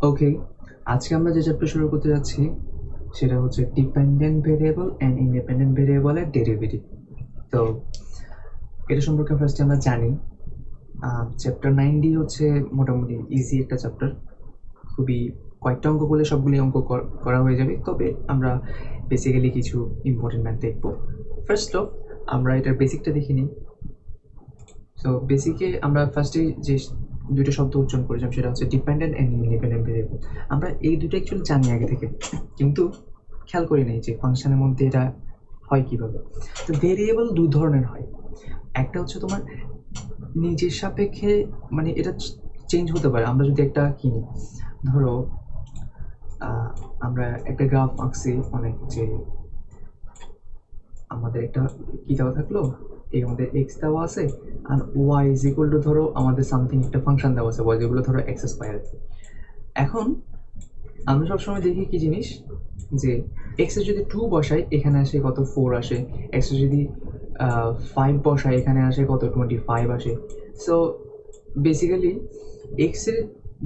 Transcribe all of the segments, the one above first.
ওকে, আজকে আমরা যে চ্যাপ্টার শুরু করতে যাচ্ছি সেটা হচ্ছে ডিপেন্ডেন্ট ভেরিয়েবল অ্যান্ড ইন্ডিপেন্ডেন্ট ভেরিয়েবলের ডেরিভেটিভ। তো এটা সম্পর্কে ফার্স্টে আমরা জানি চ্যাপ্টার 9D হচ্ছে মোটামুটি ইজি একটা চ্যাপ্টার, খুবই কয়েকটা অঙ্ক করলে সবগুলি অঙ্ক করা হয়ে যাবে। তবে আমরা বেসিক্যালি কিছু ইম্পর্টেন্ট ম্যাথ দেখবো। ফার্স্ট অফ আমরা এটার বেসিকটা দেখে নিই। সো বেসিকে আমরা ফার্স্টে যে দুইটা শব্দ উচ্চারণ করেছিলাম সেটা হচ্ছে ডিপেন্ডেন্ট অ্যান্ড ইন্ডিপেন্ডেন্ট ভেরিয়েবল। আমরা এই দুটো অ্যাকচুয়ালি জানি আগে থেকে, কিন্তু খেয়াল করি নাই যে ফাংশনের মধ্যে এটা হয় কীভাবে। তো ভেরিয়েবল দু ধরনের হয়, একটা হচ্ছে তোমার নিজের সাপেক্ষে, মানে এটা চেঞ্জ হতে পারে। আমরা যদি একটা কিনি, ধরো আমরা একটা গ্রাফ আঁকছি, অনেক যে আমাদের একটা কি দেওয়া থাকলো, এই আমাদের এক্স দেওয়া আছে আর ওয়াই ইজ ইকুয়াল টু ধরো আমাদের সামথিং একটা ফাংশন দেওয়া আছে ওয়াই যেগুলো ধরো এক্স স্কোয়ার আছে। এখন আমরা সবসময় দেখি কি জিনিস, যে এক্সে যদি 2 বসাই এখানে আসে কত 4 আসে, এক্সে যদি 5 বসাই এখানে আসে কত 25 আসে। সো বেসিক্যালি এক্সের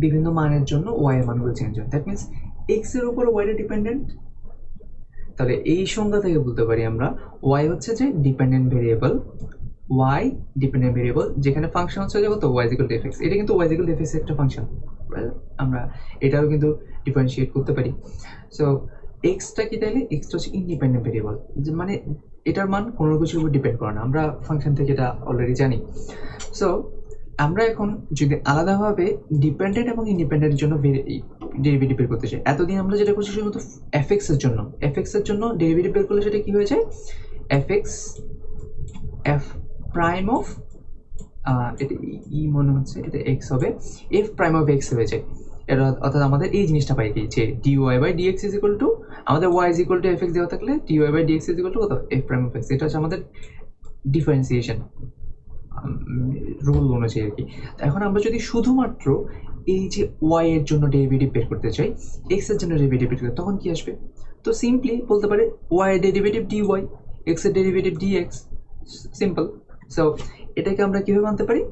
বিভিন্ন মানের জন্য ওয়াই এর মানগুলো চেঞ্জ হয়। দ্যাট মিনস এক্সের উপর ওয়াইটা ডিপেন্ডেন্ট। তাহলে এই সংজ্ঞা থেকে বলতে পারি আমরা ওয়াই হচ্ছে যে dependent variable, Y dependent variable যেখানে ফাংশন হচ্ছে যে কত Y is equal to FX. এটা কিন্তু Y is equal to FX একটা ফাংশন, আমরা এটাও কিন্তু ডিফারেন্সিয়েট করতে পারি। সো এক্সটা কি তাইলে এক্সটা হচ্ছে ইন্ডিপেন্ডেন্ট ভেরিয়েবল, মানে এটার মান কোনো কিছুর উপর ডিপেন্ড করে না, আমরা ফাংশন থেকে এটা অলরেডি জানি। সো আমরা এখন যদি আলাদাভাবে ডিপেন্ডেন্ট এবং ইন্ডিপেন্ডেন্টের জন্য ডেরিভেটিভ বের করতে চাই, এতদিন আমরা যেটা করছি শুধুমাত্র এফএক্সের জন্য ডেরিভেটিভ বের করলে সেটা কি হয়ে যায়, এফএক্স এফ প্রাইম অফ এটা ই মনে হচ্ছে এটা এক্স হবে, এফ প্রাইম অফ এক্স হয়ে যায়। এটা অর্থাৎ আমাদের এই জিনিসটা পাই কি, যে dy by dx is equal to আমাদের y is equal to f x দেওয়া থাকলে dy by dx is equal to কত এফ প্রাইম অফ এক্স। এটা হচ্ছে আমাদের ডিফারেন্সিয়েশন রুল অনুযায়ী আর কি। এখন আমরা যদি শুধুমাত্র এই যে ওয়াই এর জন্য ডেরিভেটিভ বের করতে চাই, এক্স এর জন্য ডেরিভেটিভ বের করতে, তখন কি আসবে? তো সিম্পলি বলতে পারে ওয়াই এর ডেরিভেটিভ ডি ওয়াই, এক্স এর derivative D x, simple. So এটাকে আমরা কীভাবে আনতে পারি,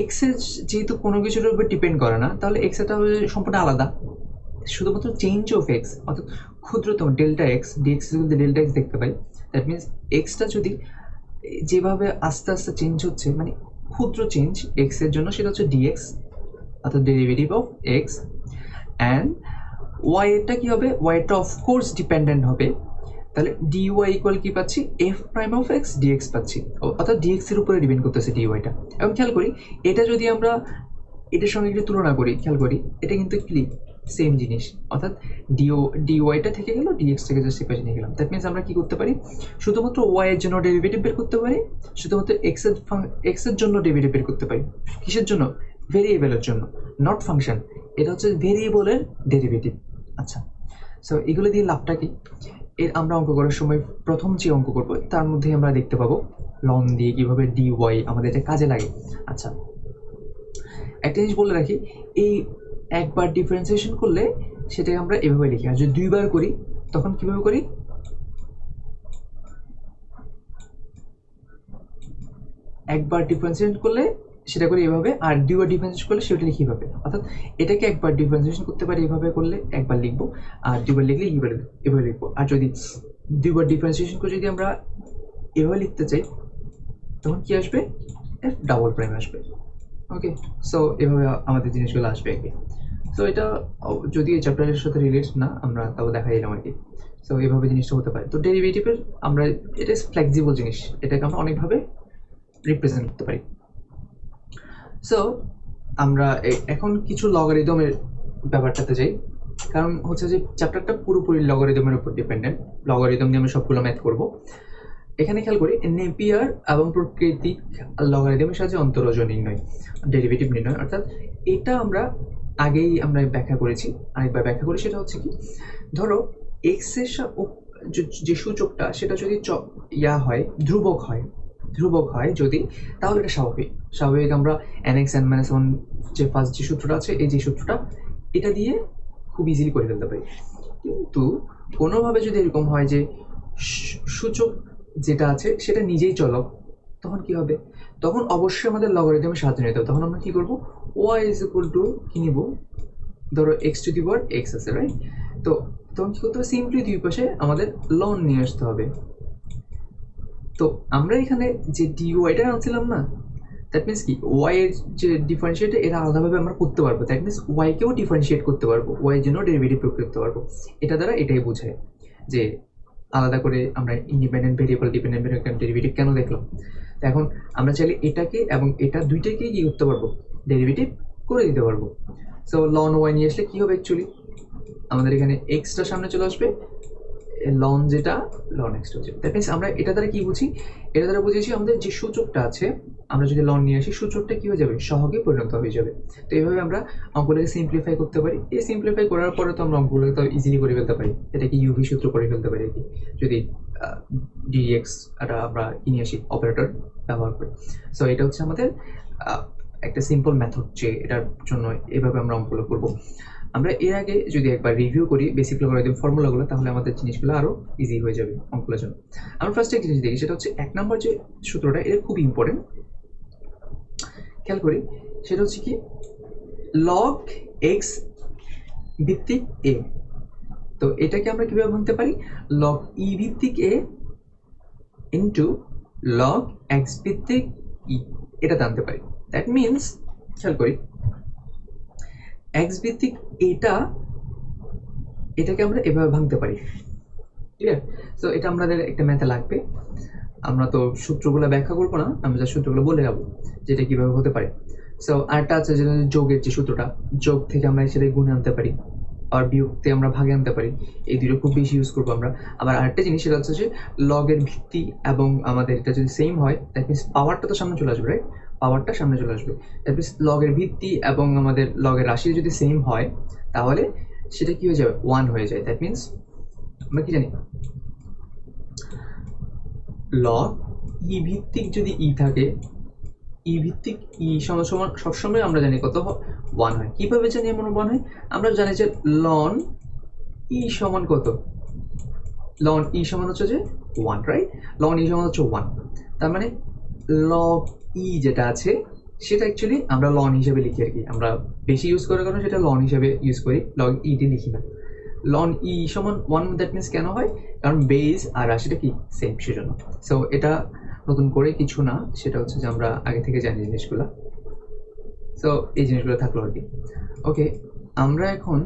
এক্স এর যেহেতু কোনো কিছুর উপর ডিপেন্ড করে না, তাহলে এক্স এটা সম্পূর্ণ আলাদা, শুধুমাত্র চেঞ্জ অফ এক্স অর্থাৎ ক্ষুদ্রতম ডেল্টা এক্স ডিএক্স যদি ডেল্টা এক্স দেখতে পাই, দ্যাট মিনস এক্সটা যদি যেভাবে আস্তে আস্তে চেঞ্জ হচ্ছে, মানে ক্ষুদ্র চেঞ্জ এক্স এর জন্য, সেটা হচ্ছে ডিএক্স অর্থাৎ derivative of x. And y এরটা কি হবে, ওয়াই এরটা অফকোর্স ডিপেন্ডেন্ট হবে, তাহলে ডিওয়াই ইকুয়াল কি পাচ্ছি, F prime of X DX পাচ্ছি, অর্থাৎ ডিএক্স এর উপরে ডিপেন্ড করতেছে ডিওয়াইটা। এবং খেয়াল করি এটা যদি আমরা এটার সঙ্গে একটু তুলনা করি, খেয়াল করি এটা কিন্তু কি সেম জিনিস, অর্থাৎ ডিওয়াইটা থেকে গেল ডিএক্স থেকে জাস্ট এপাশে নিয়ে গেলাম। দ্যাট মিনস আমরা কি করতে পারি, শুধুমাত্র ওয়াই এর জন্য ডেরিভেটিভ বের করতে পারি, শুধুমাত্র এক্স এর জন্য ডেরিভেটিভ বের করতে পারি। কিসের জন্য, ভেরিয়েবলের জন্য, নট ফাংশন। এটা হচ্ছে ভেরিয়েবলের ডেরিভেটিভ। আচ্ছা, সো এগুলো দিয়ে লাভটা কি, এর আমরা অঙ্ক করার সময় প্রথম যে অঙ্ক করবো তার মধ্যে আমরা দেখতে পাবো লন দিয়ে কিভাবে ডিওয়াই আমাদের এটা কাজে লাগে। আচ্ছা, একটা জিনিস বলে রাখি, এই একবার ডিফারেন্সিয়েশন করলে সেটাকে আমরা এভাবে লিখি, আর যদি দুইবার করি তখন কিভাবে করি, একবার ডিফারেন্সিয়েশন করলে সেটা করি এভাবে, আর দুইবার ডিফারেন্সিয়েশন করলে সেটা লিখি এভাবে। অর্থাৎ এটাকে একবার ডিফারেন্সিয়েশন করতে পারি এভাবে করলে একবার লিখবো, আর দুইবার লিখলে এভাবে লিখবো। আর যদি দুইবার ডিফারেন্সিয়েশন করে যদি আমরা এভাবে লিখতে চাই তখন কি আসবে, এফ ডাবল প্রাইম আসবে। ওকে, সো এভাবে আমাদের জিনিসগুলো আসবে আর কি। সো এটা যদি এই চ্যাপ্টারের সাথে রিলেটেড না, আমরা তাও দেখাই দিলাম আর কি। সো এভাবে জিনিসটা হতে পারে। তো ডেরিভেটিভের আমরা এটা ফ্লেক্সিবল জিনিস, এটাকে আমরা অনেকভাবে রিপ্রেজেন্ট করতে পারি। সো আমরা এখন কিছু লগারিদমের ব্যাপারটাতে যাই, কারণ হচ্ছে যে চ্যাপ্টারটা পুরোপুরি লগারিদমের উপর ডিপেন্ডেন্ট, লগারিদম দিয়ে আমরা সবগুলো ম্যাথ করবো। এখানে খেয়াল করি নেপিয়ার এবং প্রাকৃতিক লগারিদমের সাহায্যে অন্তরজ নির্ণয়, ডেরিভেটিভ নির্ণয়, অর্থাৎ এটা আমরা আগেই আমরা ব্যাখ্যা করেছি, আরেকবার ব্যাখ্যা করি। সেটা হচ্ছে কি, ধরো এক্স এর যে সূচকটা সেটা যদি ধ্রুবক হয় যদি, তাহলে এটা স্বাভাবিক আমরা nx n-1 যে ফার্স্ট যে সূত্রটা আছে, এই যে সূত্রটা এটা দিয়ে খুব ইজিলি করে ফেলতে পারি। কিন্তু কোনোভাবে যদি এরকম হয় যে সূচক যেটা আছে সেটা নিজেই চলক, তখন কি হবে, তখন অবশ্যই আমাদের লগারিদমের সাহায্য নিতে হবে। তখন আমরা কি করবো, ওয়াই ইজ ইকুয়াল টু কি নিব, ধরো x to the power x আছে, রাইট? তো তখন কি করতে হবে, সিম্পলি দুই পাশে আমাদের লন নিয়ে আসতে হবে। তো আমরা এখানে যে ডিওয়াইটা আনছিলাম না, দ্যাট মিনস কি ওয়াই এর যে ডিফারেন্সিয়েট এটা আলাদাভাবে আমরা করতে পারবো, দ্যাট মিনস ওয়াইকেও ডিফারেন্সিয়েট করতে পারবো, ওয়াই এর জন্য ডেরিভেটিভ প্রয়োগ করতে পারবো। এটা দ্বারা এটাই বোঝায় যে আলাদা করে আমরা independent variable dependent variable derivative কেন দেখলাম। তো এখন আমরা চাইলে এটাকে এবং এটা দুইটাকে কি করতে পারবো, ডেরিভেটিভ করে দিতে পারবো। সো লন ওয়াই নিয়ে আসলে কি হবে, অ্যাকচুয়ালি আমাদের এখানে এক্সটা সামনে চলে আসবে, লন যেটা লন এক্সটা হচ্ছে, দ্যাট মিনস আমরা এটা দ্বারা কি বুঝি, এটা দ্বারা বুঝেছি আমাদের যে সূচকটা আছে, আমরা যদি লন নিয়ে আসি সূচকটা কি হয়ে যাবে, সহগে পরিণত হয়ে যাবে। তো এইভাবে আমরা অঙ্কগুলোকে সিম্পলিফাই করতে পারি। এই সিম্পলিফাই করার পরে তো আমরা অঙ্কগুলোকে তো ইজিলি করে ফেলতে পারি, এটাকে ইউভি সূত্র করে ফেলতে পারি আর কি, যদি ডিএক্স এটা আমরা কি নিয়ে আসি, অপারেটর ব্যবহার করি। সো এটা হচ্ছে আমাদের একটা সিম্পল মেথড, যে এটার জন্য এভাবে আমরা অঙ্কগুলো করবো। আমরা এর আগে যদি একবার রিভিউ করি বেসিক লগারিদম ফর্মুলাগুলো, তাহলে আমাদের জিনিসগুলো আরও ইজি হয়ে যাবে অঙ্কগুলোর জন্য। আমরা ফার্স্ট একটা জিনিস দেখি, সেটা হচ্ছে 1 নম্বর যে সূত্রটা, এটা খুব ইম্পর্টেন্ট, খেয়াল করি। সেটা হচ্ছে কি, লগ এক্স ভিত্তিক এ। তো এটাকে আমরা কিভাবে ভাঙতে পারি, লগ ই ভিত্তিক এ ইন্টু লগ এক্স ভিত্তিক ই, এটা জানতে পারি। দ্যাট মিনস খেয়াল করি, এক্স ভিত্তিক এটাকে আমরা এভাবে ভাঙতে পারি, ক্লিয়ার? সো এটা আমাদের একটা ম্যাথে লাগবে, আমরা তো সূত্রগুলো ব্যাখ্যা করবো না, আমরা যা সূত্রগুলো বলে যাবো যেটা কিভাবে হতে পারে। সো আরেকটা আছে যেটা যোগের যে সূত্রটা, যোগ থেকে আমরা সেটা গুণে আনতে পারি, আর বিয়োগতে আমরা ভাগে আনতে পারি, এই দুটো খুব বেশি ইউজ করবো আমরা। আবার আরেকটা জিনিস সেটা হচ্ছে যে লগের ভিত্তি এবং আমাদের এটা যদি সেম হয়, দ্যাট মিনস পাওয়ারটা তো সামনে চলে আসবে, রাইট? পাওয়ারটা সামনে চলে আসবে, দ্যাট মিনস লগের ভিত্তি এবং আমাদের লগের রাশি যদি সেম হয়, তাহলে সেটা কি হয়ে যাবে, 1 হয়ে যায়। দ্যাট মিনস আমরা কি জানি, লগ ই ভিত্তিক যদি ই থাকে, ই ভিত্তিক ই সমান সমান সবসময় আমরা জানি কত 1 হয়। কিভাবে জানি এমন 1 হয়, আমরা জানি যে লন ই সমান কত, লন ই সমান হচ্ছে যে 1, রাইট? লন ই সমান হচ্ছে 1, তার মানে লগ ই যেটা আছে সেটা অ্যাকচুয়ালি আমরা লন হিসেবে লিখি আর কি, আমরা বেশি ইউজ করার কারণে সেটা লন হিসেবে ইউজ করি, লগ ইটি লিখি না। লন ই সমান 1, দ্যাট মিনস কেন হয়, কারণ বেস আর রাশিটা কি সেম, সেজন্য। সো এটা নতুন করে কিছু না, সেটা হচ্ছে যে আমরা আগে থেকে জানি জিনিসগুলো। সো এই জিনিসগুলো থাকলো আর কি। ওকে, আমরা এখন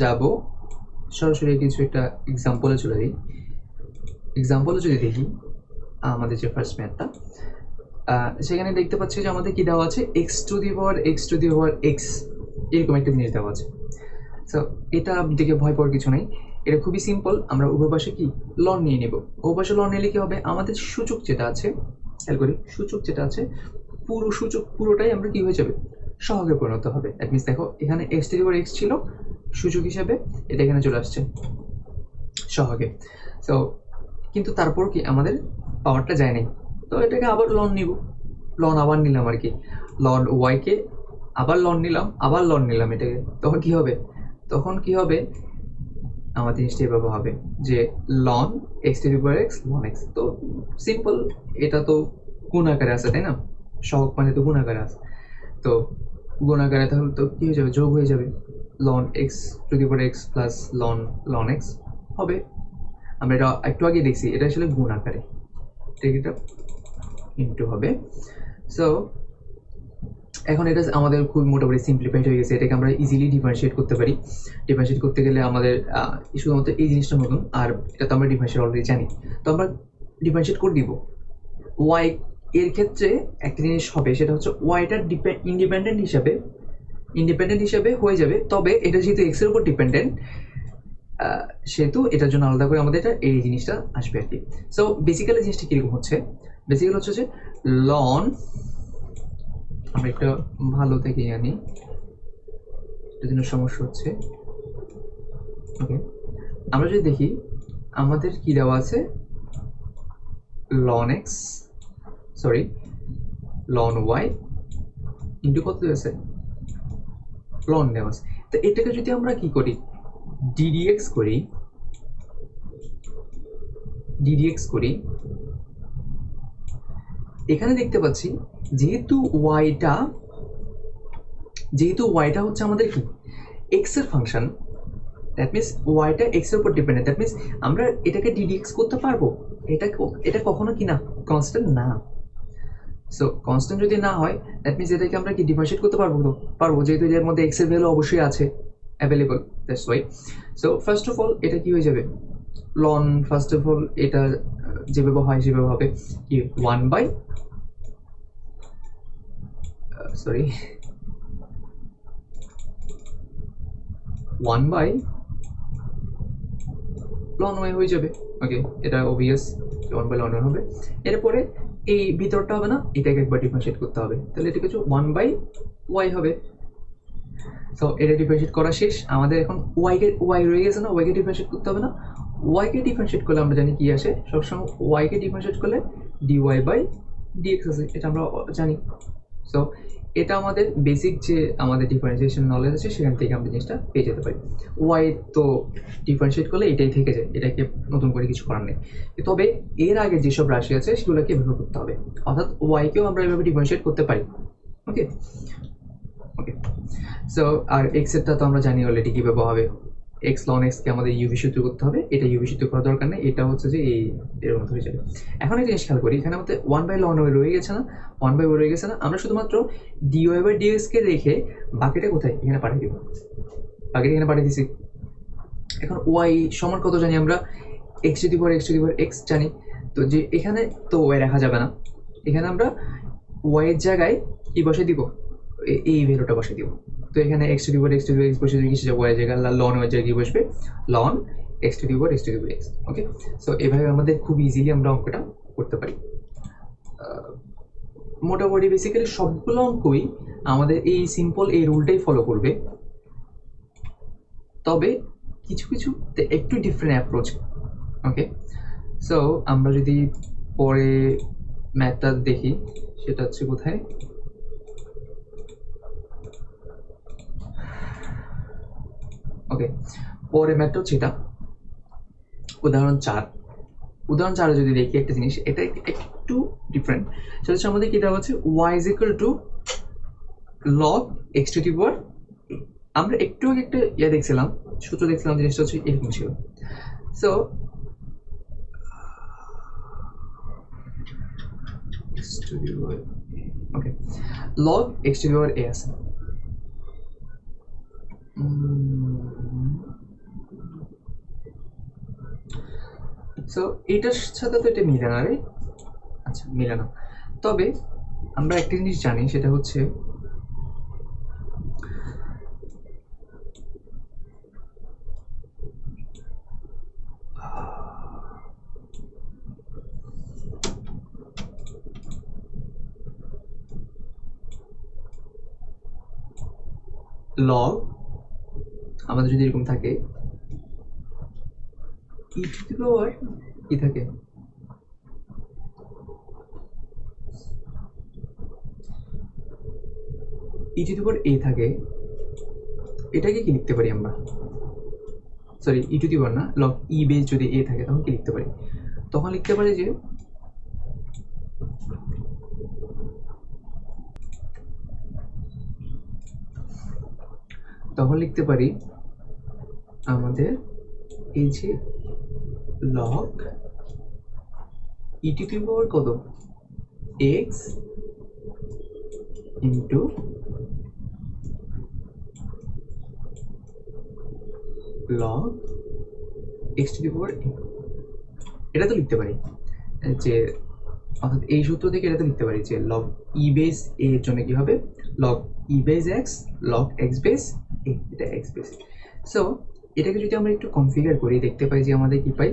যাব সরাসরি কিছু একটা এক্সাম্পলে চলে যাই। এক্সাম্পলে যদি দেখি আমাদের যে ফার্স্ট ম্যাথটা, সেখানে দেখতে পাচ্ছি যে আমাদের কি দেওয়া আছে, x to the power X, এরকম একটা জিনিস দেওয়া আছে। সো এটা দেখে ভয় পাওয়ার কিছু নেই, এটা খুবই সিম্পল। আমরা উভয় পাশে কি লন নিয়ে নেব, উভয় পাশে লন নিলে কি হবে, আমাদের সূচক যেটা আছে, খেয়াল করি সূচক যেটা আছে, পুরো সূচক পুরোটাই আমরা কি হয়ে যাবে, সহগে পরিণত হবে। দ্যাট মিনস দেখো এখানে X to the power x ছিল সূচক হিসাবে, এটা এখানে চলে আসছে সহগে। সো কিন্তু তারপর কি আমাদের পাওয়ারটা যায় নাই, তো এটাকে আবার লন নিব, লন আবার নিলাম আর কি, লন ওয়াইকে আবার লন নিলাম, আবার লন নিলাম এটাকে, তখন কি হবে, আমার জিনিসটা এভাবে হবে যে ln x to the power X ln X. তো সিম্পল, এটা তো গুণ আকারে আছে তাই না, সহগ মানে তো গুণ আকারে আছে, তো গুণ আকারে তাহলে তো কি হয়ে যাবে, যোগ হয়ে যাবে, ln x to the power X plus ln X হবে। আমরা এটা একটু আগে দেখছি, এটা আসলে গুণ আকারে, ঠিক, এটা ইন্টু হবে। সো এখন এটা আমাদের খুব মোটামুটি সিম্পলিফাইড হয়ে গেছে, এটাকে আমরা ইজিলি ডিফারেন্সিয়েট করতে পারি। ডিফারেন্সিয়েট করতে গেলে আমাদের শুধুমাত্র এই জিনিসটা নতুন, আর এটা তো আমরা ডিফারেন্সিয়েট অলরেডি জানি, তো আমরা ডিফারেন্সিয়েট করে দিব। ওয়াই এর ক্ষেত্রে একটা জিনিস হবে, সেটা হচ্ছে ওয়াইটা ইন্ডিপেন্ডেন্ট হিসাবে হয়ে যাবে, তবে এটা যেহেতু এক্স এর উপর ডিপেন্ডেন্ট, সেহেতু এটার জন্য আলাদা করে আমাদের এটা এই জিনিসটা আসবে আর কি। সো বেসিক্যালি জিনিসটা কীরকম হচ্ছে, বেসিক্যালি হচ্ছে যে লন, আমরা একটা ভালো থেকে জানি, এটার জন্য সমস্যা হচ্ছে। ওকে, আমরা যদি দেখি আমাদের কি দেওয়া আছে, ln X ln Y into কত আছে, লন দেওয়া আছে। তো এটাকে যদি আমরা কি করি, ডিডিএক্স করি, এখানে দেখতে পাচ্ছি যেহেতু ওয়াইটা হচ্ছে আমাদের কি এক্স এর ফাংশন, দ্যাট মিনস ওয়াইটা এক্স এর উপর ডিপেন্ডেন্ট, দ্যাট মিনস আমরা এটাকে ডিডিএক্স করতে পারবো, এটা কখনো কি না কনস্ট্যান্ট না। সো কনস্ট্যান্ট যদি না হয় দ্যাট মিনস এটাকে আমরা কি ডিফারেন্সিয়েট করতে পারবো, তো পারবো, যেহেতু এর মধ্যে এক্স এর ভ্যালু অবশ্যই আছে available, that's why. So first of all এটা কি হয়ে যাবে, লন ফার্স্ট অফ অল এটা যেভাবে হয় সেভাবে হবে কি 1 by sorry 1 by ln Y হয়ে যাবে। ওকে, এটা অবভিয়াস 1 বাই লন ওয়াই হবে। এরপরে এই ভিতরটা হবে না, এটাকে একবার ডিফারেন্সিয়েট করতে হবে, তাহলে এটা কিছু 1 বাই ওয়াই হবে। সো এটা ডিফারেন্সিয়েট করা শেষ, আমাদের এখন ওয়াই রয়ে গেছে না, ওয়াইকে ডিফারেন্সিয়েট করতে হবে না। ওয়াইকে ডিফারেন্সিয়েট করলে আমরা জানি কি আসে, সবসময় ওয়াইকে ডিফারেন্সিয়েট করলে ডিওয়াই বাই ডিএক্স আছে, এটা আমরা জানি। সো এটা আমাদের বেসিক যে আমাদের ডিফারেন্সিয়েশন নলেজ আছে সেখান থেকে আমরা জিনিসটা পেয়ে যেতে পারি। ওয়াই তো ডিফারেন্সিয়েট করলে এটাই থেকে যায়, এটাকে নতুন করে কিছু করার নেই। তবে এর আগে যেসব রাশি আছে সেগুলোকে এভাবে করতে হবে, অর্থাৎ ওয়াইকেও আমরা এভাবে ডিফারেন্সিয়েট করতে পারি। ওকে ওকে, সো আর এক্স এরটা তো আমরা জানি অলরেডি কীভাবে হবে, এক্স লন এক্সকে আমাদের ইউভি সূত্র করতে হবে, এটা ইউভি সূত্র করার দরকার নেই, এটা হচ্ছে যে এই এর মতো হয়ে যাবে। এখন একটা জিনিস খেয়াল করি, এখানে আমাদের 1 বাই লন রয়ে গেছে না, 1 বাই রয়ে গেছে না, আমরা শুধুমাত্র ডিওয়াই বাই ডিএক্সকে রেখে বাকিটা কোথায় এখানে পাঠিয়ে দিব, বাকিটা এখানে পাঠিয়ে দিছি। এখন ওয়াই সমান কত জানি আমরা, x to the power x জানি, তো যে এখানে তো ওয়াই রাখা যাবে না, এখানে আমরা ওয়াইয়ের জায়গায় কি বসে দিব, এই ভ্যালুটা বসে দিব। তো এখানে X to the power X বসে যদি কিছু ওয়াই জায়গায় লন ওয়াই জায়গায় বসবে ln x to the power X. Okay, so এভাবে আমাদের খুব ইজিলি আমরা অঙ্কটা করতে পারি। মোটামুটি বেসিক্যালি সবগুলো অঙ্কই আমাদের এই সিম্পল এই রুলটাই ফলো করবে, তবে কিছু কিছুতে একটু ডিফারেন্ট অ্যাপ্রোচ। ওকে, সো আমরা যদি পরে ম্যাথটা দেখি, সেটা হচ্ছে কোথায়, ওকে পরে ম্যাথটা হচ্ছে এটা উদাহরণ 4 যদি দেখি একটা জিনিস, এটা একটু ডিফারেন্ট, সেটা হচ্ছে আমাদের কি দেওয়া হচ্ছে y is equal to log x to the power। আমরা একটু আগে একটা দেখছিলাম, সূত্র দেখছিলাম, জিনিসটা হচ্ছে এরকম ছিল। So okay, log x to the power a আছে, সো এটার সাথে তো এটা মিলে না রে, আচ্ছা মিলে না। তবে আমরা একটা জিনিস জানি, সেটা হচ্ছে লগ আমাদের যদি এরকম থাকে, ই টু দি পাওয়ার কি থাকে, ই টু দি পাওয়ার এ থাকে, এটাকে কি লিখতে পারি আমরা, সরি ই টু দি পাওয়ার না, লগ ই বেস যদি এ থাকে তখন কি লিখতে পারি, তখন লিখতে পারি যে আমাদের এই যে log E two the power কত x into log x to the power a, এটা তো লিখতে পারি যে, অর্থাৎ এই সূত্র থেকে এটা তো লিখতে পারি যে লগ ই বেস এ এর জন্য কি হবে, log e base x log x base a, এটা এক্স বেস। সো এটাকে যদি আমরা একটু কনফিগার করি, দেখতে পাই যে আমাদের কি পাই,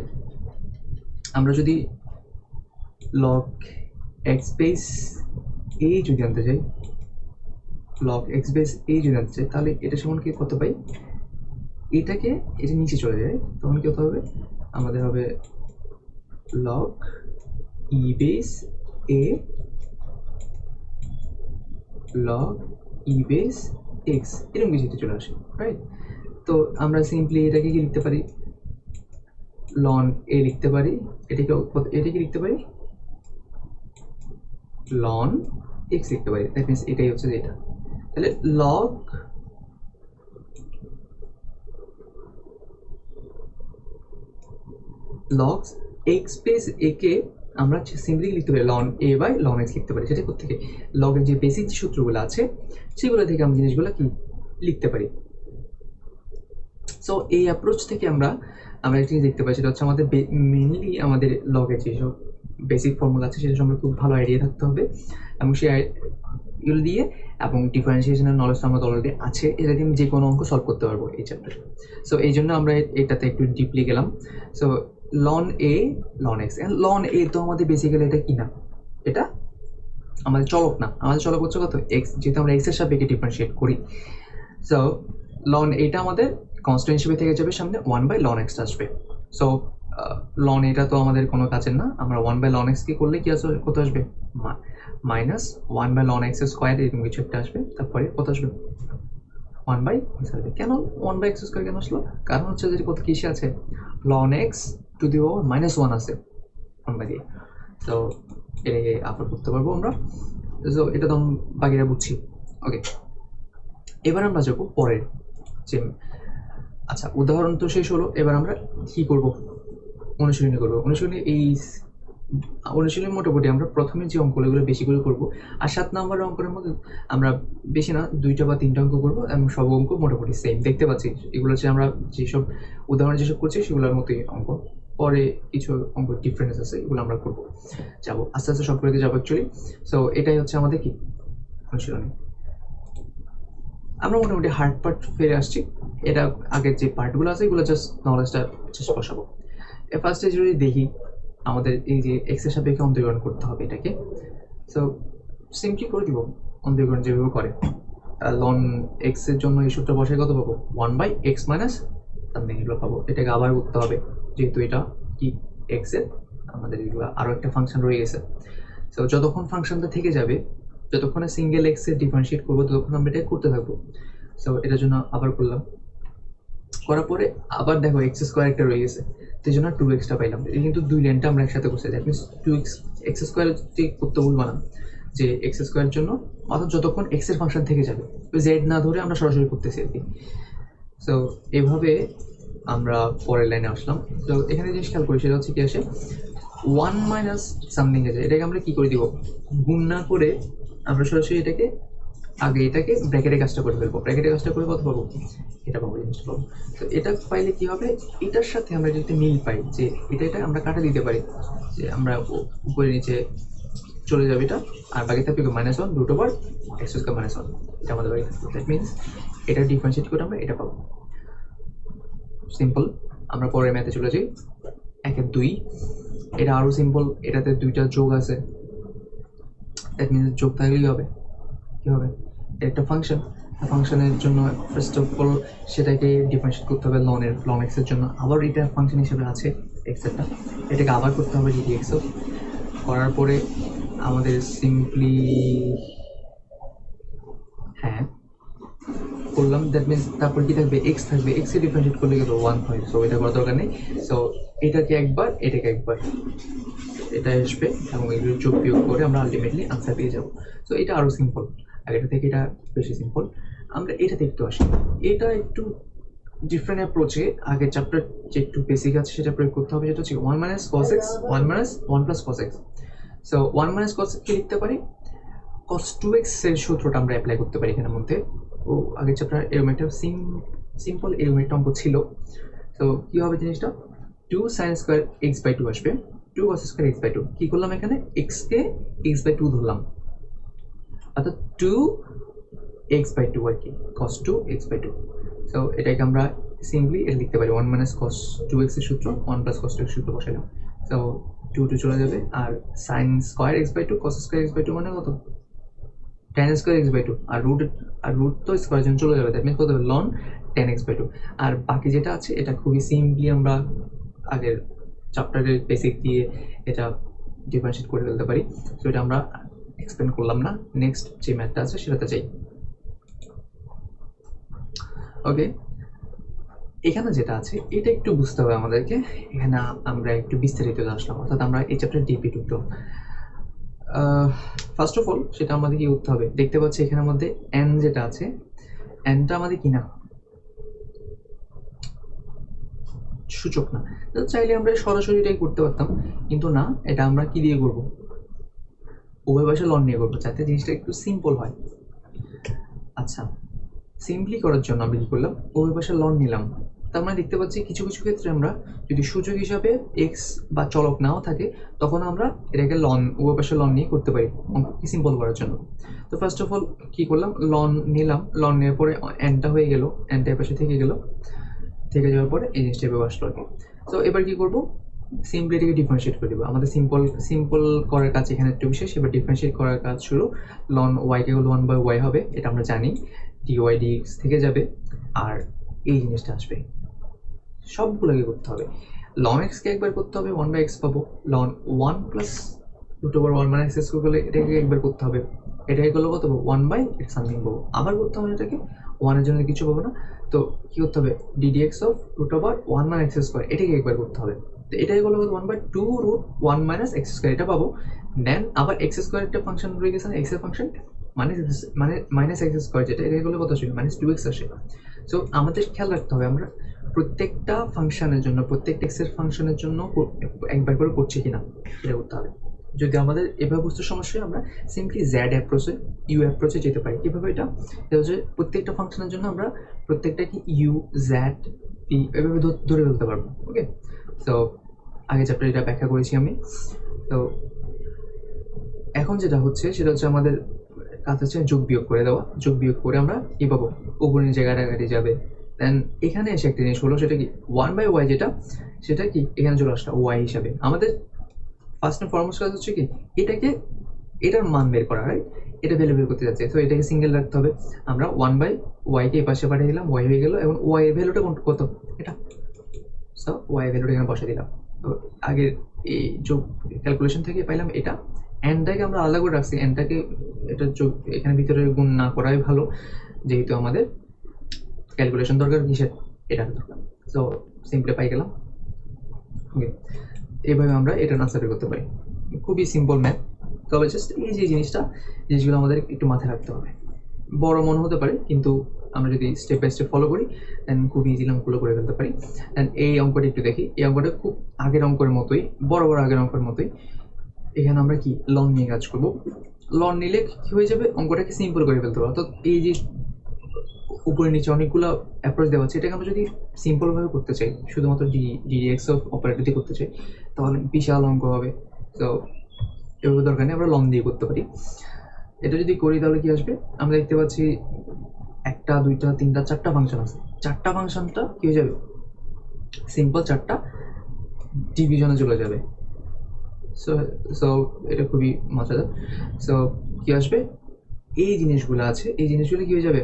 আমরা যদি লগ এক্স বেস এ যদি আনতে চাই, লগ এক্স বেস এ যদি আনতে চাই, তাহলে এটা সমান কি কত পাই, এটা নিচে চলে যায়, তখন কি হতে হবে, আমাদের হবে লগ ই বেস এ লগ ই বেস এক্স, এরকম কিছু চলে আসে, রাইট। তো আমরা সিম্পলি এটাকে কি লিখতে পারি, লন এ লিখতে পারি, এটাকে লিখতে পারি লন এক্স লিখতে পারি, দ্যাট মিনস এটাই হচ্ছে এটা। তাহলে log log X plus A কে আমরা সিম্পলি লিখতে পারি ln A by ln X লিখতে পারি। সেটা কোথেকে? লগের যে বেসিক যে সূত্রগুলো আছে সেগুলো থেকে আমরা জিনিসগুলো কি লিখতে পারি। সো এই অ্যাপ্রোচ থেকে আমরা একটা জিনিস দেখতে পাই, সেটা হচ্ছে আমাদের মেনলি আমাদের লগের যেসব বেসিক ফর্মুলা আছে সেটা সম্পর্কে খুব ভালো আইডিয়া থাকতে হবে, এবং সেই এগুলো দিয়ে এবং ডিফারেন্সিয়েশনের নলেজটা আমাদের অলরেডি আছে, এটা দিয়ে আমি যে কোনো অঙ্ক সলভ করতে পারবো এই চ্যাপ্টারে। সো এই জন্য আমরা এটাতে একটু ডিপলি গেলাম। সো লন এ লন এক্স, লন এ তো আমাদের বেসিক্যালি এটা কি না, এটা আমাদের চলক না, আমাদের চলক হচ্ছে কত এক্স, যেহেতু আমরা এক্স এর সাপেক্ষে ডিফারেন্সিয়েট করি। সো লন এটা আমাদের কনস্ট্যান্ট হিসেবে থেকে যাবে, সামনে 1/ln x আসবে। সো লন এটা তো আমাদের কোনো কাজের না, আমরা 1/ln x কে করলে কি আসবে, কত আসবে, মাইনাস 1/ln x স্কোয়ার এরকম কিছু একটা আসবে, তারপরে কত আসবে 1/x আসবে। কেন 1/x স্কোয়ার কেন আসলো? কারণ হচ্ছে যে কত কিসে আছে, ln x টু দি পাওয়ার -1 আছে 1 দিয়ে। সো এটাকে আবার করতে পারবো আমরা। সো এটা তো বাকিরা বুঝছি। ওকে, এবার আমরা যাবো পরের যে, আচ্ছা উদাহরণ তো শেষ হলো, এবার আমরা কি করব, অনুশীলনী করবো। অনুশীলনী মোটামুটি আমরা প্রথমে যে অঙ্কগুলো বেশি করে করবো, আর 7 নম্বরের অঙ্কের মধ্যে আমরা বেশি না 2টা বা 3টা অঙ্ক করবো, এবং সব অঙ্ক মোটামুটি সেম দেখতে পাচ্ছি। এগুলো হচ্ছে আমরা যেসব উদাহরণ যেসব করছি সেগুলোর মতোই অঙ্ক, পরে কিছু অঙ্ক ডিফারেন্স আছে, এগুলো আমরা করবো, যাবো আস্তে আস্তে সব করে যাবো অ্যাকচুয়ালি। সো এটাই হচ্ছে আমাদের কি অনুশীলনী। আমরা মোটামুটি হার্ড পার্ট ফিরে আসছি, এটা আগের যে পার্টগুলো আছে এগুলো জাস্ট নলেজটা চেষ্টা বসাবো। ফার্স্টে যদি দেখি আমাদের এই যে এক্স এর সাপেক্ষে অন্তরীকরণ করতে হবে এটাকে। সো সিম্পলি করে দিব, অন্তরীকরণ যেভাবে করে লন এক্স এর জন্য এই সূত্র বসায় কত পাবো, 1/x মাইনাস সামথিং এগুলো পাবো। এটাকে আবার করতে হবে, যেহেতু এটা কি এক্স এর আমাদের এগুলো আরও একটা ফাংশন রয়ে গেছে। সো যতক্ষণ ফাংশনটা থেকে যাবে, যতক্ষণে সিঙ্গেল এক্স এর ডিফারেন্সিয়েট করবো, ততক্ষণ আমরা এটা করতে থাকবো। সো এটার জন্য আবার করলাম, করার পরে আবার দেখো এক্স স্কোয়ার একটা রয়ে গেছে, সেই জন্য 2xটা পাইলাম। এটা কিন্তু দুই লাইনটা আমরা একসাথে করতে, that means 2x x square করতে ভুলবো না, যে এক্স স্কোয়ারের জন্য অর্থাৎ যতক্ষণ এক্স এর ফাংশন থেকে যাবে, জেড না ধরে আমরা সরাসরি করতেছি আর কি। সো এইভাবে আমরা পরের লাইনে আসলাম। তো এখানে জিনিস খেয়াল করি, সেটা হচ্ছে কি আসে 1 মাইনাস সামথিং আছে, এটাকে আমরা কি করে দিব, গুণ না করে আমরা সরাসরি এটাকে আগে এটাকে ব্র্যাকেটের কাজটা করে ফেলবো, ব্র্যাকেটের কাজটা করে কত পাবো, এটা পাবো, জিনিসটা পাবো। তো এটা পাইলে কি হবে, এটার সাথে আমরা যদি মিল পাই, যে এটা আমরা কাটা দিতে পারি, যে আমরা উপরে নিচে চলে যাবে এটা, আর বাকি থাকবে -1 √x² -1, এটা আমাদের বাকি থাকবে। দ্যাট মিনস এটা ডিফারেন্সিয়েট করে আমরা এটা পাবো। সিম্পল। আমরা পরের ম্যাথে চলে যাই, 1/2, এটা আরো সিম্পল, এটাতে 2টা যোগ আছে, দ্যাট মিনস যোগ থাকলেই হবে, কি হবে, একটা ফাংশনের জন্য ফার্স্ট অফ অল সেটাকে ডিফারেন্সিয়েট করতে হবে লন এক্স এর জন্য, আবার এটা ফাংশন হিসেবে আছে এক্স এরটা, এটাকে আবার করতে হবে ddx করার পরে আমাদের সিম্পলি হ্যাঁ করলাম। দ্যাট মিনস তারপর কি থাকবে, এক্স থাকবে, এক্স এ ডিফারেন্সিয়েট করলে কিন্তু 1 হয়। সো এটা করার দরকার নেই। সো এটাকে একবার, এটাকে একবার, এটা আসবে, এবং এগুলো যোগ বিয়োগ করে আমরা আলটিমেটলি আনসার পেয়ে যাবো। সো এটা আরও সিম্পল, আগেটা থেকে এটা বেশি সিম্পল। আমরা এটাতে একটু আসি, এটা একটু ডিফারেন্ট অ্যাপ্রোচে, আগের চ্যাপ্টার যে একটু বেসিক আছে সেটা প্রয়োগ করতে হবে, যেটা হচ্ছে 1 minus cos x, 1 minus 1 plus cos x. So 1 minus cos এক্সকে লিখতে পারি cos 2x এর সূত্রটা আমরা অ্যাপ্লাই করতে পারি এখানের মধ্যে। ও আগের চ্যাপ্টার এরকম একটা সিম্পল এরকম একটা অঙ্ক ছিল। তো কি হবে জিনিসটা, 2 sin স্কোয়ার x/2 আসবে, 2 cos স্কোয়ার x/2। কি করলাম এখানে, x কে x/2 ধরলাম, অর্থাৎ 2x/2 আর কি, cos 2x/2। সো এটাকে আমরা সিম্পলি এটা লিখতে পারি 1 মাইনাস cos 2x এর সূত্র, 1 প্লাস cos 2x সূত্র বসাইলাম। সো 2 চলে যাবে, আর sin square x/2 cos square x/2 মানে কত, tan স্কোয়ার x/2, আর রুট তো স্কোয়ার জন্য চলে যাবে, দ্যাট মিনস কত হবে, ln tan x/2। আর বাকি যেটা আছে এটা খুবই সিম্পলি আমরা আগের চ্যাপ্টারের বেসিক দিয়ে এটা ডিফারেন্সিয়েট করে ফেলতে পারি। সো এটা আমরা এক্সপ্লেন করলাম না, নেক্সট যে ম্যাথটা আছে সেটাতে যাই। ওকে, এখানে যেটা আছে এটা একটু বুঝতে হবে আমাদেরকে, এখানে আমরা একটু বিস্তারিত আসলাম, অর্থাৎ আমরা এই চ্যাপ্টার ডিপে ঢুকলাম। ফার্স্ট অফ অল সেটা আমাদের কি করতে হবে, দেখতে পাচ্ছি এখানের মধ্যে n যেটা আছে, nটা আমাদের কি না সূচক না। তো চাইলে আমরা সরাসরি এটাই করতে পারতাম, কিন্তু না, এটা আমরা কি দিয়ে করব, উভয় পাশে লন নিয়ে করবো যাতে জিনিসটা একটু সিম্পল হয়। আচ্ছা, সিম্পলি করার জন্য আমরা কি করলাম, উভয় পাশে লন নিলাম। তার মানে দেখতে পাচ্ছি কিছু কিছু ক্ষেত্রে আমরা যদি সূচক হিসাবে এক্স বা চলক নাও থাকে তখন আমরা এটাকে লন, উভয় পাশে লন নিয়ে করতে পারি অঙ্ককে সিম্পল করার জন্য। তো ফার্স্ট অফ অল কি করলাম, লন নিলাম, লন নেওয়ার পরে এনটা হয়ে গেল, এনটা পাশে থেকে গেল, থেকে যাওয়ার পরে এই জিনিসটা এভাবে আসলো আর কি। তো এবার কি করবো, সিম্পলি এটাকে ডিফারেন্সিয়েট করে দেবো। আমাদের সিম্পল করার কাজ এখানে একটু বিশেষ। এবার ডিফারেন্সিয়েট করার কাজ শুরু। লন ওয়াইকে হলো 1/y হবে, এটা আমরা জানি, ডিওয়াই ডিএক্স থেকে যাবে, আর এই জিনিসটা আসবে। সবগুলোকে করতে হবে। লন এক্সকে একবার করতে হবে, 1/x পাবো। লন 1 প্লাস √1 মানে এক্স করলে এটাকে একবার করতে হবে, এটাকে করলে কত পাবো, 1/x সামথিং পাবো। আবার করতে হবে এটাকে, 1 এর জন্য কিছু পাবো না, তো কি করতে হবে, ddx অফ √1 মানে এক্স স্কোয়ার, এটাকে একবার করতে হবে। তো এটাকে করলে 1/2√1 - x স্কোয়ার, এটা পাবো। দেন আবার এক্স স্কোয়ার একটা ফাংশন রয়ে গেছে না, এক্স এর ফাংশন, মানে মাইনাস এক্স স্কোয়ার, যেটা এটাকে করলে কত আসবে, -2x আসে। সো আমাদের খেয়াল রাখতে হবে আমরা প্রত্যেকটা ফাংশনের জন্য, প্রত্যেকটা এক্স এর ফাংশনের জন্য একবার করে করছি কিনা এটা করতে হবে। যদি আমাদের এভাবে বুঝতে সমস্যা হয় আমরা সিম্পলি জেড অ্যাপ্রোচে, ইউ অ্যাপ্রোচে যেতে পারি। কীভাবে এটা হচ্ছে, প্রত্যেকটা ফাংশনের জন্য আমরা প্রত্যেকটাকে ইউ, জেড, পি এভাবে ধরে ফেলতে পারবো। ওকে, তো আগে চ্যাপ্টারে এটা ব্যাখ্যা করেছি আমি। তো এখন যেটা হচ্ছে সেটা হচ্ছে আমাদের কাজ হচ্ছে যোগ বিয়োগ করে দেওয়া। যোগ বিয়োগ করে আমরা কি পাবো, উপরের জায়গাটা কাটি যাবে। দেন এখানে এসে একটা জিনিস হলো, সেটা কি 1/y, যেটা সেটা কি এখানে চলে আসলো ওয়াই হিসাবে। আমাদের ফার্স্ট অ্যান্ড ফরমোস্ট কাজ হচ্ছে কি, এটাকে, এটার মান বের করা, রাইট? এটা ভ্যালু বের করতে যাচ্ছে, তো এটাকে সিঙ্গেল রাখতে হবে। আমরা 1/y কে এই পাশে পাঠিয়ে দিলাম, ওয়াই হয়ে গেল। এবং ওয়াই এর ভ্যালুটা কত, এটা, সো ওয়াই এর ভ্যালুটা এখানে বসে দিলাম। তো আগের এই যোগ ক্যালকুলেশন থেকে পাইলাম এটা। এনটাকে আমরা আলাদা করে রাখছি, এনটাকে এটা যোগ এখানে ভিতরে গুণ না করাই ভালো, যেহেতু আমাদের ক্যালকুলেশন দরকার কিসের, এটা দরকার। সো সিম্পলি পাই গেলাম। ওকে, এইভাবে আমরা এটার আনসার বের করতে পারি। খুবই সিম্পল ম্যাথ, তবে জাস্ট এই যে জিনিসগুলো আমাদের একটু মাথায় রাখতে হবে। বড় মনে হতে পারে, কিন্তু আমরা যদি স্টেপ বাই স্টেপ ফলো করি দেন খুব ইজিলি অঙ্কগুলো করে ফেলতে পারি। দেন এই অঙ্কটা একটু দেখি, এই অঙ্কটা খুব আগের অঙ্কের মতোই, বড় আগের অঙ্কের মতোই। এখানে আমরা কি লন নিয়ে কাজ করবো। লন নিলে কি হয়ে যাবে, অঙ্কটাকে সিম্পল করে ফেলতে হবে। অর্থাৎ এই যে উপরে নিচে অনেকগুলো অ্যাপ্রোচ দেওয়া আছে, এটাকে আমরা যদি সিম্পলভাবে করতে চাই, শুধুমাত্র ddx অফ অপারেটর দিয়ে করতে চাই, তাহলে বিশাল অঙ্ক হবে। তো এভাবে দরকার নেই, আমরা লন দিয়ে করতে পারি। এটা যদি করি তাহলে কি আসবে, আমরা দেখতে পাচ্ছি 1, 2, 3, 4টা ফাংশন আছে। 4টা ফাংশনটা কি হয়ে যাবে, সিম্পল 4টা ডিভিশনে চলে যাবে। সো এটা খুবই মজাদার। সো কি আসবে, এই জিনিসগুলো আছে, এই জিনিসগুলো কি হয়ে যাবে,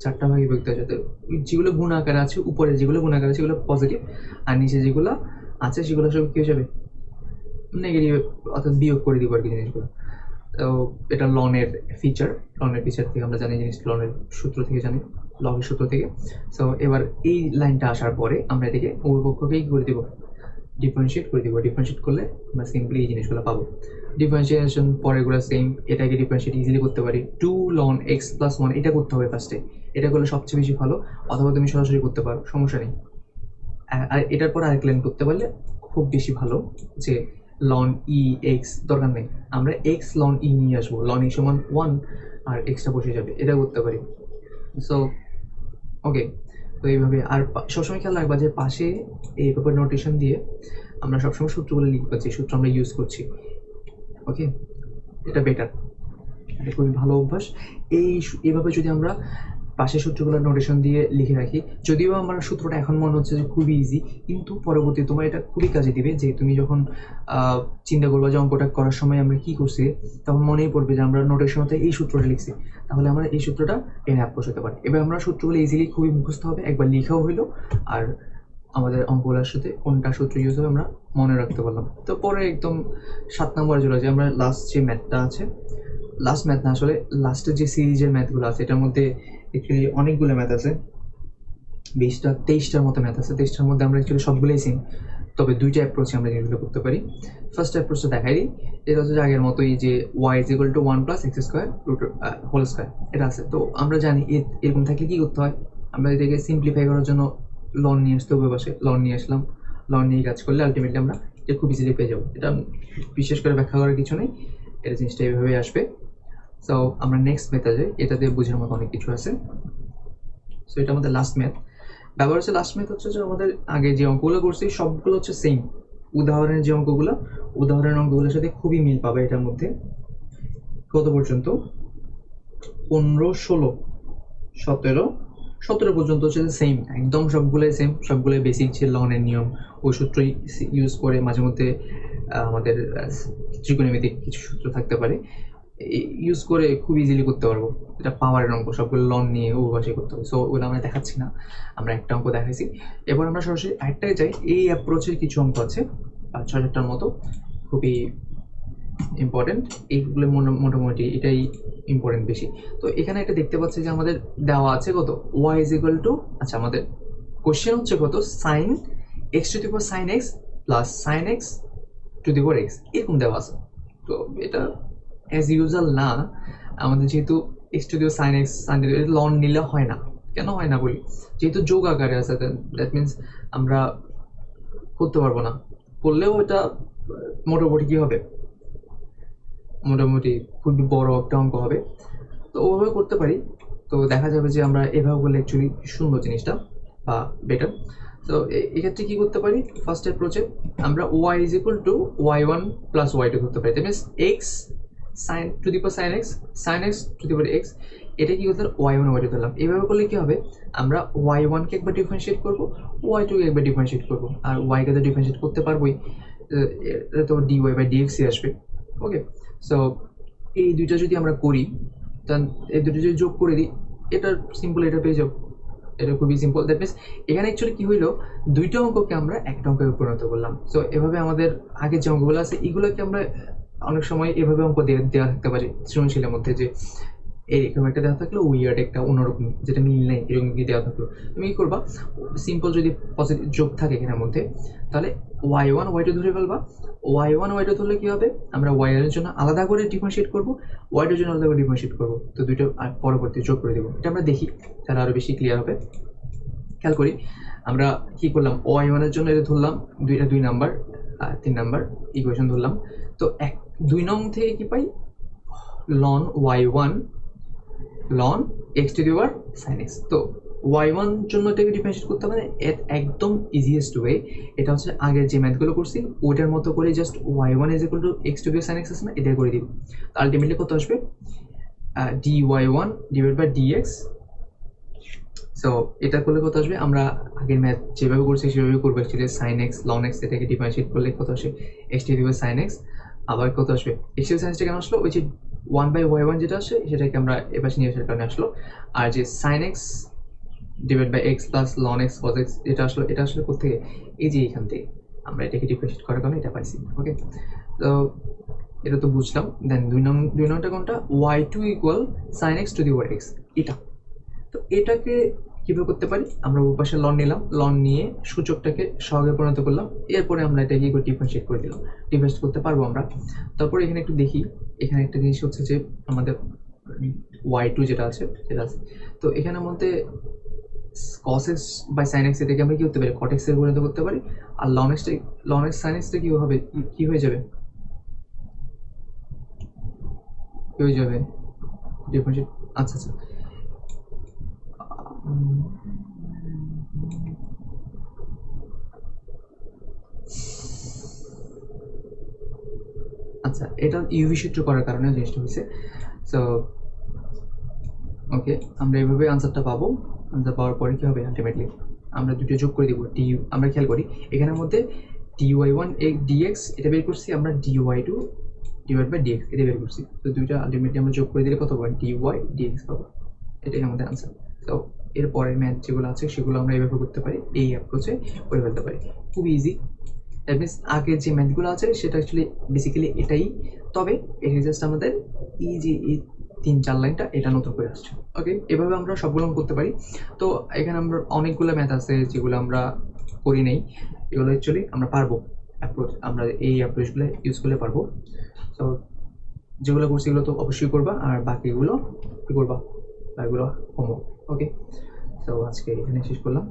4টা ভাগে বিভক্ত হয়ে যাবে। যেগুলো গুণ আকারে আছে, উপরে যেগুলো গুণ আকারে আছে সেগুলো পজিটিভ, আর নিচে যেগুলো আছে সেগুলো সব কি হয়ে যাবে, নেগেটিভ, অর্থাৎ বিয়োগ করে দিব আর কি জিনিসগুলো। তো এটা লনের ফিচার থেকে আমরা জানি জিনিস, লনের সূত্র থেকে জানি, লগের সূত্র থেকে। সো এবার এই লাইনটা আসার পরে আমরা এটাকে উভয়পক্ষকেই করে দিব, ডিফারেন্সিয়েট করে দিব। ডিফারেন্সিয়েট করলে আমরা সিম্পলি এই জিনিসগুলো পাবো। ডিফারেন্সিয়েশন পরেগুলো সেম, এটাকে ডিফারেন্সিয়েট ইজিলি করতে পারি। 2 ln x + 1 এটা করতে হবে ফার্স্টে, এটা করলে সবচেয়ে বেশি ভালো, অথবা তুমি সরাসরি করতে পারো, সমস্যা নেই। আর এটার পর আরেক লাইন করতে পারলে খুব বেশি ভালো, যে ln e x দরকার নেই, আমরা x ln e নিয়ে আসবো, ln e সমান 1 আর এক্সটা বসে যাবে, এটা করতে পারি। সো ওকে, তো এইভাবে। আর সবসময় খেয়াল রাখবা যে পাশে এই পেপার নোটেশন দিয়ে আমরা সবসময় সূত্রগুলো লিখতে পারছি, সূত্র আমরা ইউজ করছি। ওকে, এটা বেটার, এটা খুবই ভালো অভ্যাস। এইভাবে যদি আমরা পাশের সূত্রগুলো নোটেশন দিয়ে লিখে রাখি, যদিও আমার সূত্রটা এখন মনে হচ্ছে যে খুবই ইজি, কিন্তু পরবর্তী তোমার এটা খুবই কাজে দিবে। যে তুমি যখন চিন্তা করবা যে অঙ্কটা করার সময় আমরা কি করছি, তখন মনেই পড়বে যে আমরা নোটেশনতে এই সূত্রটা লিখছি, তাহলে আমরা এই সূত্রটা এনে অ্যাপ্রোচ হতে পারে। এবার আমরা সূত্রগুলো ইজিলি খুবই মুখস্থ হবে, একবার লিখাও হইলো, আর আমাদের অঙ্কগুলোর সাথে কোনটা সূত্র ইউজ হবে আমরা মনে রাখতে পারলাম। তো পরে একদম 7 নম্বরে চলে যায়, আমরা লাস্ট যে ম্যাথটা আছে, লাস্ট ম্যাথ না, আসলে লাস্টের যে সিরিজের ম্যাথগুলো আছে, এটার মধ্যে অ্যাকচুয়ালি অনেকগুলো ম্যাথ আছে, 23টার মতো ম্যাথ আছে। 23টার মধ্যে আমরা অ্যাকচুয়ালি সবগুলোই সেম, তবে 2টা অ্যাপ্রোচে আমরা জিনিসগুলো করতে পারি। ফার্স্ট অ্যাপ্রোচটা দেখাই দিই, এটা হচ্ছে আগের মতোই, যে y = 1 + x² হোল স্কোয়ার, এটা আছে। তো আমরা জানি এরকম থাকলে কি করতে হয়, আমরা এটাকে সিম্পলিফাই করার জন্য লন নিয়ে আসতে হবে পাশে, লন নিয়ে আসলাম, লন নিয়ে কাজ করলে আলটিমেটলি আমরা এটা খুব ইজিলি পেয়ে যাবো। এটা বিশেষ করে ব্যাখ্যা করার কিছু নেই, এটা জিনিসটা এইভাবেই আসবে। সো আমরা নেক্সট মেথে যাই, এটা দিয়ে বোঝার মতো অনেক কিছু আছে। সো এটা আমাদের লাস্ট ম্যাথ। ব্যাপার হচ্ছে লাস্ট ম্যাথ হচ্ছে যে আমাদের আগে যে অঙ্কগুলো করছি সবগুলো হচ্ছে সেম। উদাহরণের যে অঙ্কগুলো, উদাহরণের অঙ্কগুলোর সাথে খুবই মিল পাবে এটার মধ্যে। কত পর্যন্ত? 15, 16, 17, 17 পর্যন্ত হচ্ছে সেম, একদম সবগুলোই সেম, সবগুলোই বেসিক যে লনের নিয়ম ওই সূত্রই ইউজ করে। মাঝে মধ্যে আমাদের ত্রিকোণমিতিক কিছু সূত্র থাকতে পারে, ইউজ করে খুব ইজিলি করতে পারবো। এটা পাওয়ারের অঙ্ক, সবগুলো লন নিয়ে উপবাসে করতে হবে। সো ওগুলো আমরা দেখাচ্ছি না, আমরা একটা অঙ্ক দেখাইছি। এবার আমরা সরাসরি একটাই যাই। এই অ্যাপ্রোচের কিছু অঙ্ক আছে 5-6টার মতো, খুবই ইম্পর্টেন্ট। এইগুলো মোটামুটি এটাই ইম্পর্টেন্ট বেশি। তো এখানে একটা দেখতে পাচ্ছি যে আমাদের দেওয়া আছে কত, ওয়াই ইজ ইকুয়াল টু, আচ্ছা আমাদের কোশ্চেন হচ্ছে কত, sine X to the power sine X plus sine X to the power X, এরকম দেওয়া আছে। তো এটা অ্যাজ ইউজুয়াল না, আমাদের যেহেতু X to the power sine X sine ln নিলে হয় না। কেন হয় না বলি, যেহেতু যোগ আকারে আছে, দ্যাট মিনস আমরা করতে পারবো না। করলেও এটা মোটামুটি কি হবে, মোটামুটি খুবই বড় একটা অঙ্ক হবে। তো ওভাবে করতে পারি। তো দেখা যাবে যে আমরা এভাবে করলে অ্যাকচুয়ালি সুন্দর জিনিসটা বা বেটার। তো এক্ষেত্রে কী করতে পারি, ফার্স্ট অ্যাপ্রোচে আমরা Y is equal to y1 plus y2 করতে পারি। That means X sine to the power sine X, sine X to the power X, এটা কি করতে y1 y2 ধরলাম। এইভাবে করলে কি হবে, আমরা y1কে একবার ডিফারেন্সিয়েট করবো, y2কে একবার ডিফারেন্সিয়েট করবো, আর y-কে তো ডিফারেন্সিয়েট করতে পারবোই, এটা তো dy বাই dx আসবে। ওকে, সো এই দুইটা যদি আমরা করি, দেন এই দুটো যদি যোগ করে দিই, এটা সিম্পল, এটা পেয়ে যাবো। এটা খুবই সিম্পল। দ্যাট মিনস এখানে অ্যাকচুয়ালি কি হইলো, দুইটা অঙ্ককে আমরা একটা অঙ্কে পরিণত করলাম। সো এভাবে আমাদের আগের যে অঙ্কগুলো আছে এগুলোকে আমরা অনেক সময় এভাবে অঙ্ক দেওয়া থাকতে পারে সৃজনশীলের মধ্যে, যে এরকম একটা দেওয়া থাকলো, উইয়ার্ড একটা অন্যরকম যেটা মিল নেই, এরকম কি দেওয়া থাকলো, তুমি কি করবা, সিম্পল যদি পজিটিভ যোগ থাকে এখানের মধ্যে, তাহলে y1 y2 ধরে ফেলবা। y1 y2 ধরলে কি হবে, আমরা y এর জন্য আলাদা করে ডিফারেন্সিয়েট করবো, y2 এর জন্য আলাদা করে ডিফারেন্সিয়েট করবো। তো দুইটা পরবর্তী যোগ করে দেবো। এটা আমরা দেখি, তাহলে আরো বেশি ক্লিয়ার হবে। খেয়াল করি আমরা কি করলাম, y1 এর জন্য এটা ধরলাম 2 নাম্বার, 3 নাম্বার ইকুয়েশন ধরলাম। তো 2 নং থেকে কি পাই, ln y1 ln x to the power sine x. তো y1 জন্য এটাকে ডিফারেন্সিয়েট করতে হবে একদম ইজিয়েস্ট ওয়ে, এটা হচ্ছে আগের যে ম্যাথগুলো করছি ওইটার মতো করে just y1 is equal two x to the power sine x আছে না, এটা করে দিব। তো আলটিমেটলি কত আসবে, dy1 divide by dx। So এটা করলে কত আসবে, আমরা আগের ম্যাথ যেভাবে করছি সেভাবে করবো। Actually sine X ln X এটাকে ডিফারেন্সিয়েট করলে কত আসে, X to the power sine X, আবার কত আসবে এক্স টু দি সাইন এক্সটা কেন আসলো, ওই যে 1/y1 যেটা আসে সেটাকে আমরা এপাশে নিয়ে আসার কারণে আসলো। আর যে sine X divide by X plus ln X cos X এটা আসলো, এটা আসলে কোথেকে, এই যে এখান থেকে আমরা এটাকে ডিফারেন্সিয়েট করার কারণে এটা পাইছি। ওকে, তো এটা তো বুঝলাম। দেন 2 নংটা কোনটা, y2 equal sine X to the power X, এটা। তো এটাকে কীভাবে করতে পারি, আমরা পাশে লন নিলাম, লন নিয়ে সূচকটাকে সহগে পরিণত করলাম, এরপরে আমরা এটাকে কি করে ডিফারেন্সিয়েট করে দিলাম, ডিফারেন্সিয়েট করতে পারবো আমরা। তারপরে এখানে একটু দেখি, এখানে একটা জিনিস হচ্ছে যে আমাদের y2 যেটা আছে তো এখানের মধ্যে cos x by sin x এটাকে আমরা কি করতে পারি, cot x এর পরিণত করতে পারি। আর ln x sin x টা কি হবে, কি হয়ে যাবে, কি হয়ে যাবে ডিফারেন্সিয়েট। আচ্ছা আচ্ছা, এটা ইউভি সূত্র করার কারণে জিনিসটা হয়েছে। সো ওকে, আমরা এইভাবে আনসারটা পাবো। আনসার পাওয়ার পরে কি হবে, আলটিমেটলি আমরা দুটো যোগ করে দিব। আমরা খেয়াল করি এখানের মধ্যে dy1 dx এটা বের করছি, আমরা dy2 ডিভাইড বাই dx এটা বের করছি। তো দুইটা আলটিমেটলি আমরা যোগ করে দিলে কত পাবো, dy dx পাবো। এটাই আমাদের আনসার। তো এরপরের ম্যাথ যেগুলো আছে সেগুলো আমরা এইভাবে করতে পারি, এই অ্যাপ্রোচে করে ফেলতে পারি, খুব ইজি। দ্যাট মিনস আগের যে ম্যাথগুলো আছে সেটা অ্যাকচুয়ালি বেসিক্যালি এটাই, তবে এটা জাস্ট আমাদের এই যে এই 3-4 লাইনটা এটা নতুন করে আসছে। ওকে, এভাবে আমরা সবগুলো করতে পারি। তো এখানে আমরা অনেকগুলো ম্যাথ আছে যেগুলো আমরা করি নেই, এগুলো অ্যাকচুয়ালি আমরা পারবো অ্যাপ্রোচ, আমরা এই অ্যাপ্রোচগুলো ইউজ করলে পারবো। তো যেগুলো করছি এগুলো তো অবশ্যই করবা, আর বাকিগুলো কী করবা, এগুলো হোমওয়ার্ক। ওকে, তো আজকে এখানে শেষ করলাম।